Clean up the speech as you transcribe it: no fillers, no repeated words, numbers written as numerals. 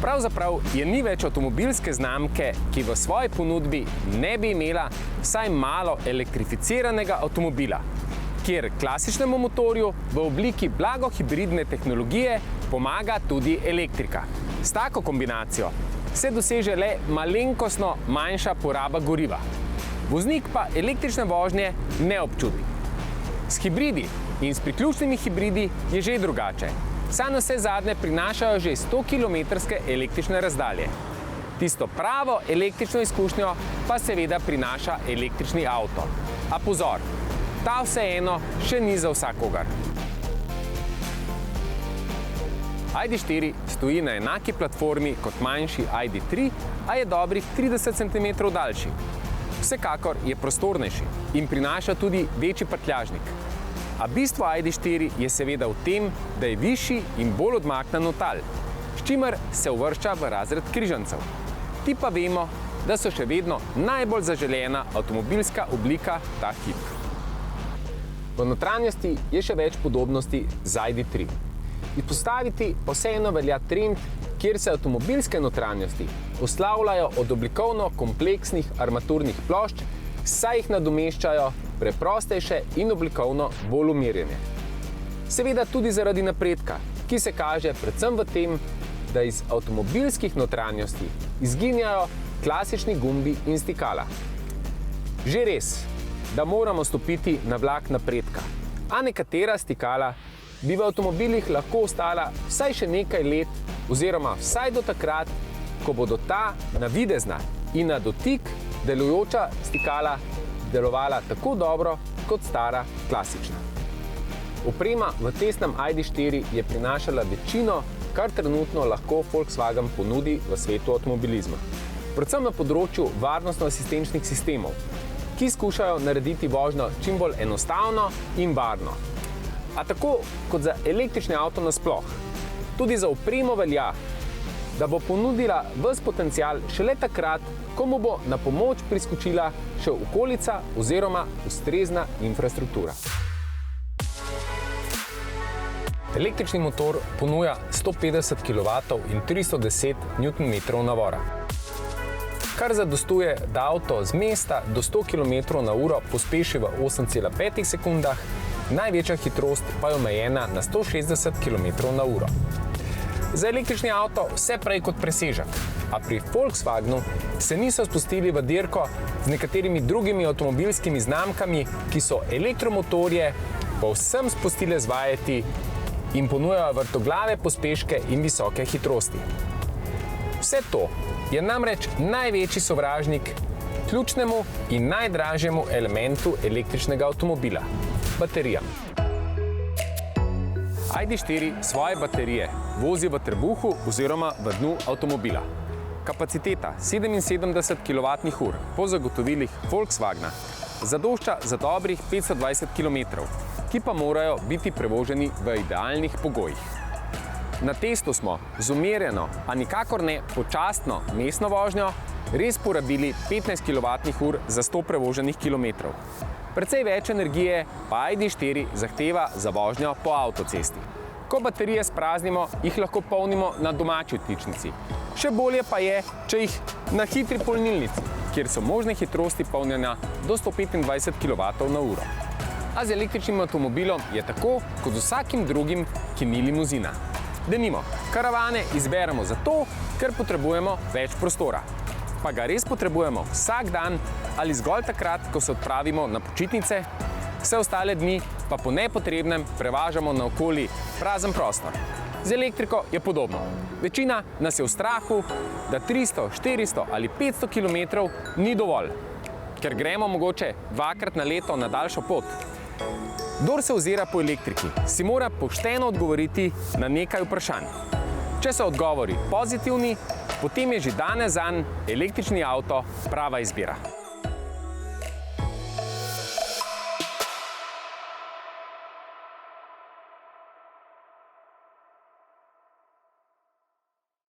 Pravzaprav je ni več avtomobilske znamke, ki v svoji ponudbi ne bi imela vsaj malo elektrificiranega avtomobila, kjer klasičnemu motorju v obliki blago-hibridne tehnologije pomaga tudi elektrika. S tako kombinacijo se doseže le malenkostno manjša poraba goriva. Voznik pa električne vožnje ne občuti. S hibridi in s priključnimi hibridi je že drugače. Saj navsezadnje prinašajo že 100-kilometrske električne razdalje. Tisto pravo električno izkušnjo pa seveda prinaša električni avto. A pozor, ta vseeno še ni za vsakogar. ID.4 stoji na enaki platformi kot manjši ID.3, a je dobrih 30 cm daljši. Vsekakor je prostornejši in prinaša tudi večji prtljažnik. A bistvo ID.4 je seveda v tem, da je višji in bolj odmaknjen od tal, s čimer se uvršča v razred križancev. Ti pa vemo, da so še vedno najbolj zaželena avtomobilska oblika ta hip. V notranjosti je še več podobnosti z ID.3. Izpostaviti pa vseeno velja trend, kjer se avtomobilske notranjosti poslavljajo od oblikovno kompleksnih armaturnih plošč, saj jih nadomeščajo preprostejše in oblikovno bolj umirjene. Seveda tudi zaradi napredka, ki se kaže predvsem v tem, da iz avtomobilskih notranjosti izginjajo klasični gumbi in stikala. Že res, da moramo stopiti na vlak napredka, a nekatera stikala bi v avtomobilih lahko ostala vsaj še nekaj let oziroma vsaj do takrat, ko bodo ta navidezna in na dotik delujoča stikala delovala tako dobro kot stara klasična. Oprema v testnem ID.4 je prinašala večino, kar trenutno lahko Volkswagen ponudi v svetu avtomobilizma. Predvsem na področju varnostno-asistenčnih sistemov, ki skušajo narediti vožnjo čim bolj enostavno in varno. A tako kot za električni avto nasploh, tudi za opremo velja, da bo ponudila ves potencial šele takrat, ko mu bo na pomoč priskočila še okolica oziroma ustrezna infrastruktura. Električni motor ponuja 150 kW in 310 Nm navora, kar zadostuje, da avto z mesta do 100 km/h pospeši v 8,5 sekundah, največja hitrost pa je omejena na 160 km/h. Za električni avto vse prej kot presežek, a pri Volkswagenu se niso spustili v dirko z nekaterimi drugimi avtomobilskimi znamkami, ki so elektromotorje povsem spustile z vajeti in ponujajo vrtoglave pospeške in visoke hitrosti. Vse to je namreč največji sovražnik ključnemu in najdražjemu elementu električnega avtomobila – baterijam. ID.4 svoje baterije vozi v trebuhu oziroma v dnu avtomobila. Kapaciteta 77 kWh po zagotovilih Volkswagena zadošča za dobrih 520 km, ki pa morajo biti prevoženi v idealnih pogojih. Na testu smo z umirjeno, a nikakor ne počasno mestno vožnjo res porabili 15 kWh za 100 prevoženih kilometrov. Precej več energije pa ID.4 zahteva za vožnjo po avtocesti. Ko baterije spraznimo, jih lahko polnimo na domači vtičnici. Še bolje pa je, če jih na hitri polnilnici, kjer so možne hitrosti polnjenja do 125 kW/h. A z električnim avtomobilom je tako kot z vsakim drugim, ki ni limuzina. Denimo, karavane izberemo zato, ker potrebujemo več prostora. Pa ga res potrebujemo vsak dan ali zgolj takrat, ko se odpravimo na počitnice, vse ostale dni pa po nepotrebnem prevažamo naokoli prazen prostor. Z elektriko je podobno. Večina nas je v strahu, da 300, 400 ali 500 km ni dovolj, ker gremo mogoče dvakrat na leto na daljšo pot. Kdor se ozira po elektriki, si mora pošteno odgovoriti na nekaj vprašanj. Če so odgovori pozitivni, potem je že danes zanj električni avto prava izbira.